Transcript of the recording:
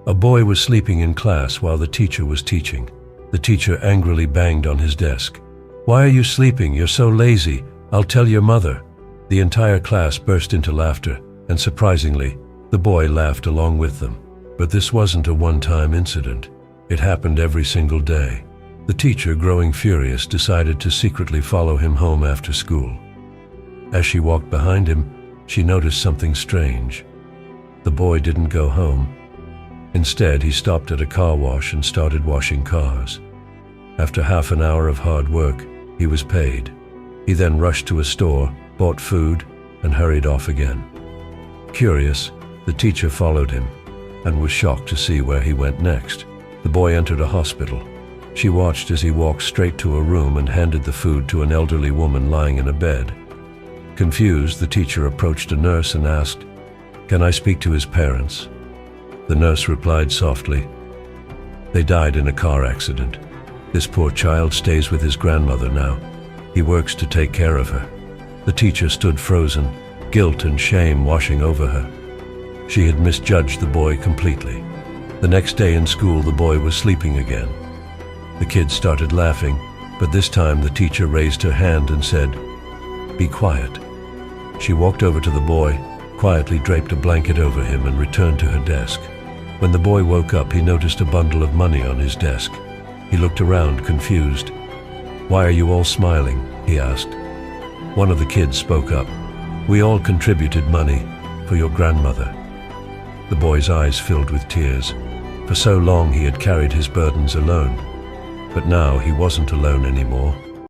A boy was sleeping in class while the teacher was teaching. The teacher angrily banged on his desk. "Why are you sleeping? You're so lazy. I'll tell your mother." The entire class burst into laughter, and surprisingly, the boy laughed along with them. But this wasn't a one-time incident. It happened every single day. The teacher, growing furious, decided to secretly follow him home after school. As she walked behind him, she noticed something strange. The boy didn't go home. Instead, he stopped at a car wash and started washing cars. After half an hour of hard work, he was paid. He then rushed to a store, bought food, and hurried off again. Curious, the teacher followed him and was shocked to see where he went next. The boy entered a hospital. She watched as he walked straight to a room and handed the food to an elderly woman lying in a bed. Confused, the teacher approached a nurse and asked, "Can I speak to his parents?" The nurse replied softly, "They died in a car accident. This poor child stays with his grandmother now. He works to take care of her." The teacher stood frozen, guilt and shame washing over her. She had misjudged the boy completely. The next day in school, the boy was sleeping again. The kids started laughing, but this time the teacher raised her hand and said, "Be quiet." She walked over to the boy, quietly draped a blanket over him, and returned to her desk. When the boy woke up, he noticed a bundle of money on his desk. He looked around, confused. "Why are you all smiling?" he asked. One of the kids spoke up. "We all contributed money for your grandmother." The boy's eyes filled with tears. For so long he had carried his burdens alone. But now he wasn't alone anymore.